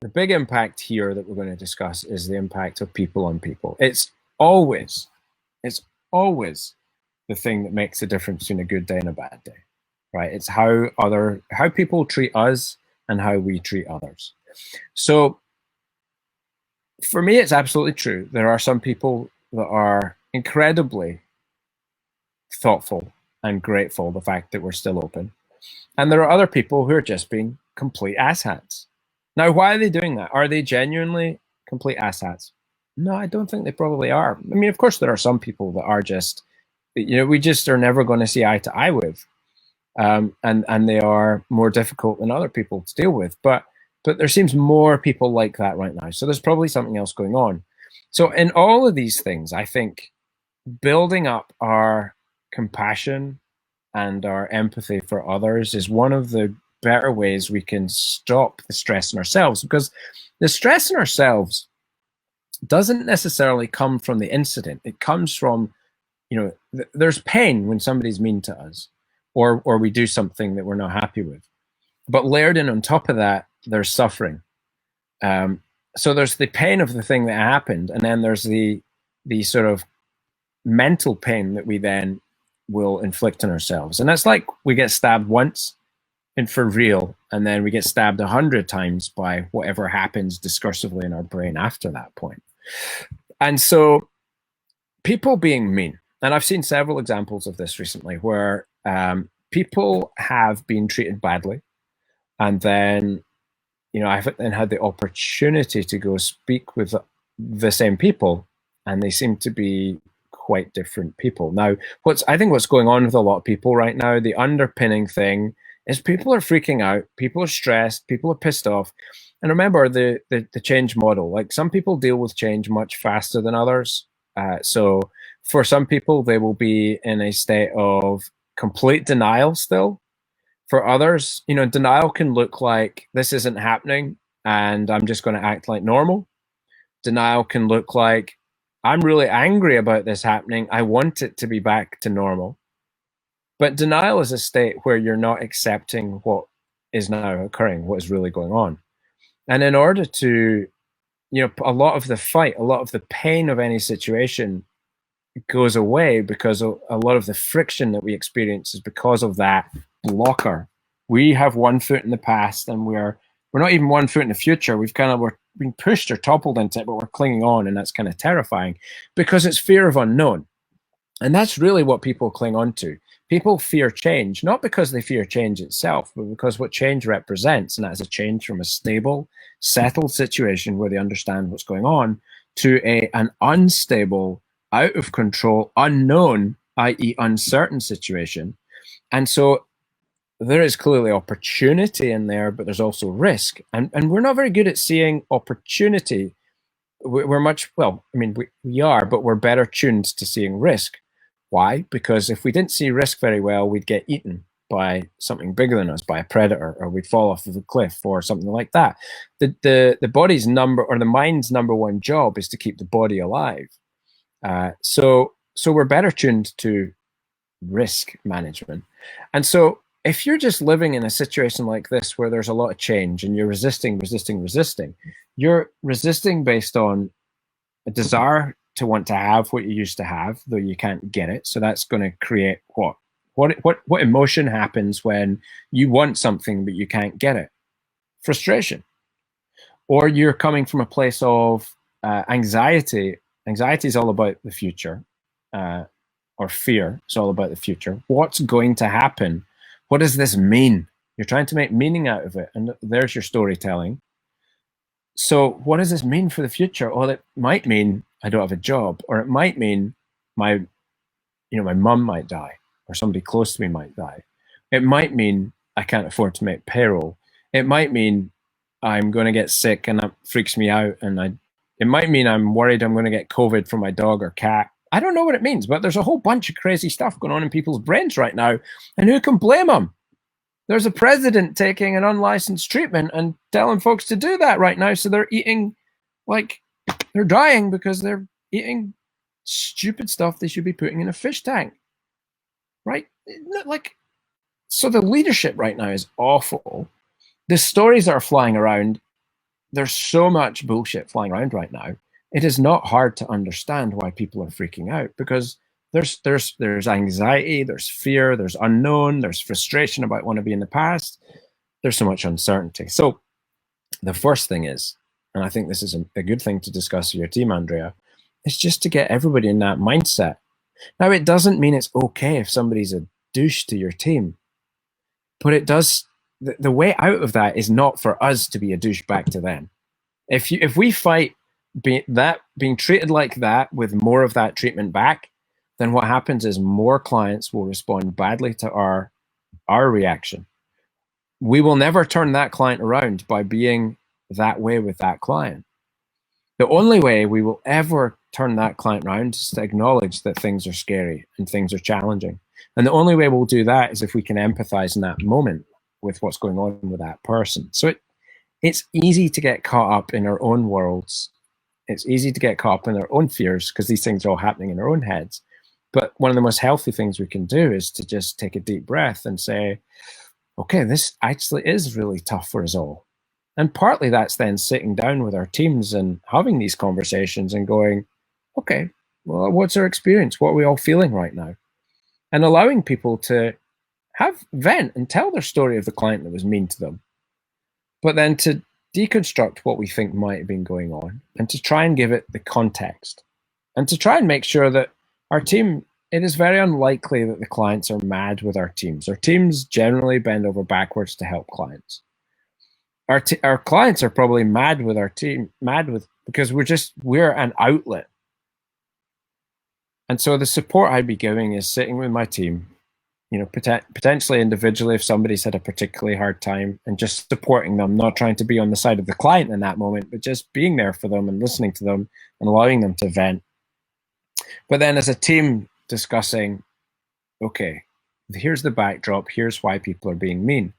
the big impact here that we're going to discuss is the impact of people on people. Always, it's always the thing that makes the difference between a good day and a bad day, right? It's how people treat us and how we treat others. So for me, it's absolutely true. There are some people that are incredibly thoughtful and grateful the fact that we're still open. And there are other people who are just being complete asshats. Now, why are they doing that? Are they genuinely complete asshats? No, I don't think they probably are. I mean, of course, there are some people that are just, we just are never going to see eye to eye with. And they are more difficult than other people to deal with. But there seems more people like that right now. So there's probably something else going on. So in all of these things, I think building up our compassion and our empathy for others is one of the better ways we can stop the stress in ourselves, because the stress in ourselves doesn't necessarily come from the incident. It comes from, there's pain when somebody's mean to us or we do something that we're not happy with. But layered in on top of that, there's suffering. So there's the pain of the thing that happened, and then there's the sort of mental pain that we then will inflict on ourselves. And that's like we get stabbed once and for real, and then we get stabbed 100 times by whatever happens discursively in our brain after that point. And so people being mean, and I've seen several examples of this recently where people have been treated badly, and then I've then had the opportunity to go speak with the same people, and they seem to be quite different people. Now, I think what's going on with a lot of people right now, the underpinning thing is people are freaking out, people are stressed, people are pissed off. And remember the change model, like some people deal with change much faster than others. So for some people, they will be in a state of complete denial still. For others, denial can look like this isn't happening and I'm just going to act like normal. Denial can look like I'm really angry about this happening. I want it to be back to normal. But denial is a state where you're not accepting what is now occurring, what is really going on. And in order to, a lot of the fight, a lot of the pain of any situation goes away because a lot of the friction that we experience is because of that blocker. We have one foot in the past and we're not even one foot in the future. We're being pushed or toppled into it, but we're clinging on, and that's kind of terrifying because it's fear of unknown. And that's really what people cling on to. People fear change, not because they fear change itself, but because what change represents, and that is a change from a stable, settled situation where they understand what's going on to an unstable, out of control, unknown, i.e. uncertain situation. And so there is clearly opportunity in there, but there's also risk. And we're not very good at seeing opportunity. We're we are, but we're better tuned to seeing risk. Why? Because if we didn't see risk very well, we'd get eaten by something bigger than us, by a predator, or we'd fall off of a cliff or something like that. The body's the mind's number one job is to keep the body alive. So we're better tuned to risk management. And so if you're just living in a situation like this where there's a lot of change and you're resisting, you're resisting based on a desire to want to have what you used to have, though you can't get it. So that's going to create what emotion happens when you want something but you can't get it? Frustration. Or you're coming from a place of anxiety. Anxiety is all about the future, or fear is all about the future. What's going to happen? What does this mean? You're trying to make meaning out of it, and there's your storytelling. So what does this mean for the future? Well, it might mean I don't have a job, or it might mean my mum might die, or somebody close to me might die. It might mean I can't afford to make payroll. It might mean I'm going to get sick and that freaks me out. And it might mean I'm worried I'm going to get COVID from my dog or cat. I don't know what it means, but there's a whole bunch of crazy stuff going on in people's brains right now. And who can blame them? There's a president taking an unlicensed treatment and telling folks to do that right now. So they're eating, they're dying because they're eating stupid stuff they should be putting in a fish tank. Right? So the leadership right now is awful. The stories that are flying around, there's so much bullshit flying around right now. It is not hard to understand why people are freaking out, because there's anxiety, there's fear, there's unknown, there's frustration about want to be in the past. There's so much uncertainty. So the first thing is, and I think this is a good thing to discuss with your team, Andrea, is just to get everybody in that mindset. Now, it doesn't mean it's okay if somebody's a douche to your team, but it does. The way out of that is not for us to be a douche back to them. If we fight being treated like that with more of that treatment back, then what happens is more clients will respond badly to our reaction. We will never turn that client around by being that way with that client. The only way we will ever turn that client around is to acknowledge that things are scary and things are challenging. And the only way we'll do that is if we can empathize in that moment with what's going on with that person. So it's easy to get caught up in our own worlds. It's easy to get caught up in our own fears because these things are all happening in our own heads. But one of the most healthy things we can do is to just take a deep breath and say, okay, this actually is really tough for us all. And partly that's then sitting down with our teams and having these conversations and going, okay, well, what's our experience? What are we all feeling right now? And allowing people to vent and tell their story of the client that was mean to them, but then to deconstruct what we think might have been going on and to try and give it the context and to try and make sure that our team, it is very unlikely that the clients are mad with our teams. Our teams generally bend over backwards to help clients. Our clients are probably mad with our team, because we're an outlet. And so the support I'd be giving is sitting with my team, potentially individually if somebody's had a particularly hard time, and just supporting them, not trying to be on the side of the client in that moment, but just being there for them and listening to them and allowing them to vent. But then as a team discussing, okay, here's the backdrop, here's why people are being mean.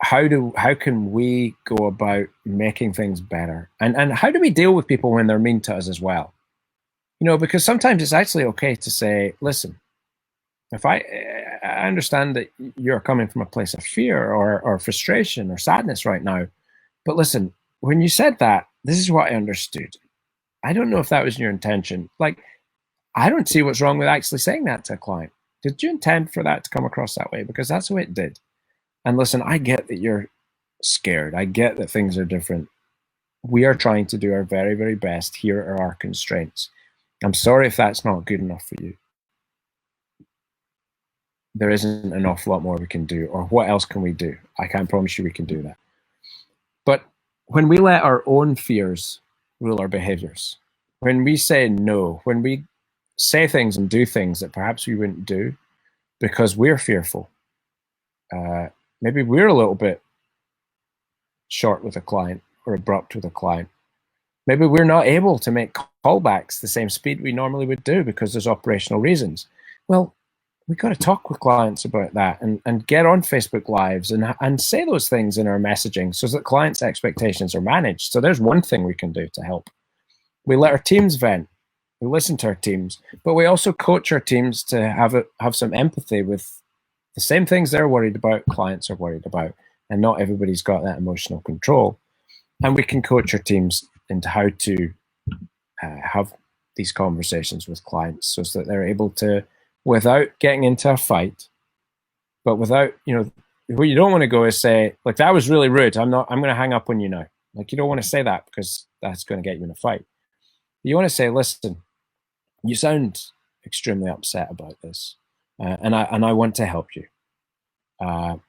How can we go about making things better? And how do we deal with people when they're mean to us as well? Because sometimes it's actually okay to say, listen, if I understand that you're coming from a place of fear or frustration or sadness right now, but listen, when you said that, this is what I understood. I don't know if that was your intention. Like, I don't see what's wrong with actually saying that to a client. Did you intend for that to come across that way? Because that's the way it did. And listen, I get that you're scared. I get that things are different. We are trying to do our very, very best. Here are our constraints. I'm sorry if that's not good enough for you. There isn't an awful lot more we can do, or what else can we do? I can't promise you we can do that. But when we let our own fears rule our behaviors, when we say no, when we say things and do things that perhaps we wouldn't do because we're fearful, maybe we're a little bit short with a client or abrupt with a client. Maybe we're not able to make callbacks the same speed we normally would do because there's operational reasons. Well, we've got to talk with clients about that and get on Facebook Lives and say those things in our messaging so that clients' expectations are managed. So there's one thing we can do to help. We let our teams vent. We listen to our teams, but we also coach our teams to have some empathy with the same things they're worried about, clients are worried about, and not everybody's got that emotional control. And we can coach our teams into how to have these conversations with clients so that they're able to, without getting into a fight, but without, what you don't want to go is say, like, that was really rude. I'm going to hang up on you now. Like, you don't want to say that because that's going to get you in a fight. You want to say, listen, you sound extremely upset about this. And I want to help you. But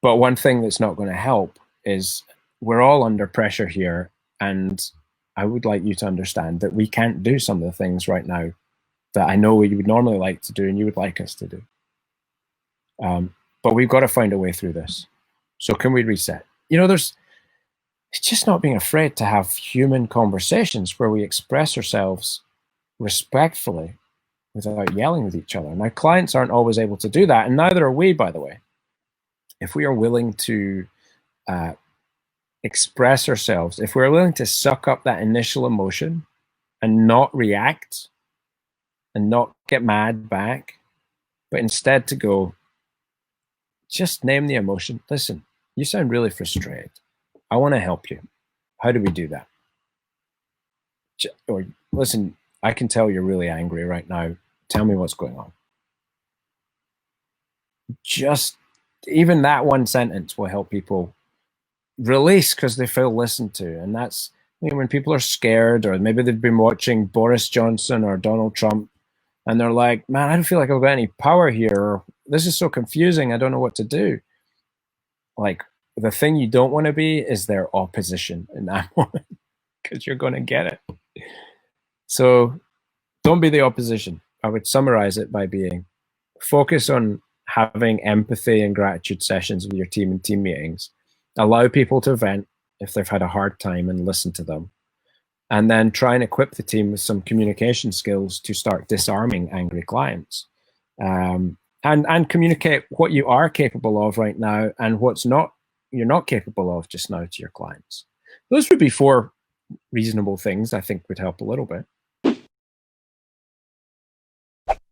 one thing that's not going to help is we're all under pressure here. And I would like you to understand that we can't do some of the things right now that I know you would normally like to do and you would like us to do. But we've got to find a way through this. So can we reset? It's just not being afraid to have human conversations where we express ourselves respectfully without yelling with each other. Now, clients aren't always able to do that, and neither are we, by the way. If we are willing to express ourselves, if we're willing to suck up that initial emotion and not react and not get mad back, but instead to go, just name the emotion. Listen, you sound really frustrated. I want to help you. How do we do that? Or listen, I can tell you're really angry right now. Tell me what's going on. Just even that one sentence will help people release because they feel listened to. And that's, when people are scared, or maybe they've been watching Boris Johnson or Donald Trump, and they're like, man, I don't feel like I've got any power here, or this is so confusing, I don't know what to do. Like, the thing you don't want to be is their opposition in that moment, because you're going to get it. So don't be the opposition. I would summarize it by being, focus on having empathy and gratitude sessions with your team and team meetings. Allow people to vent if they've had a hard time and listen to them. And then try and equip the team with some communication skills to start disarming angry clients. And communicate what you are capable of right now and what's not, you're not capable of just now to your clients. Those would be 4 reasonable things I think would help a little bit.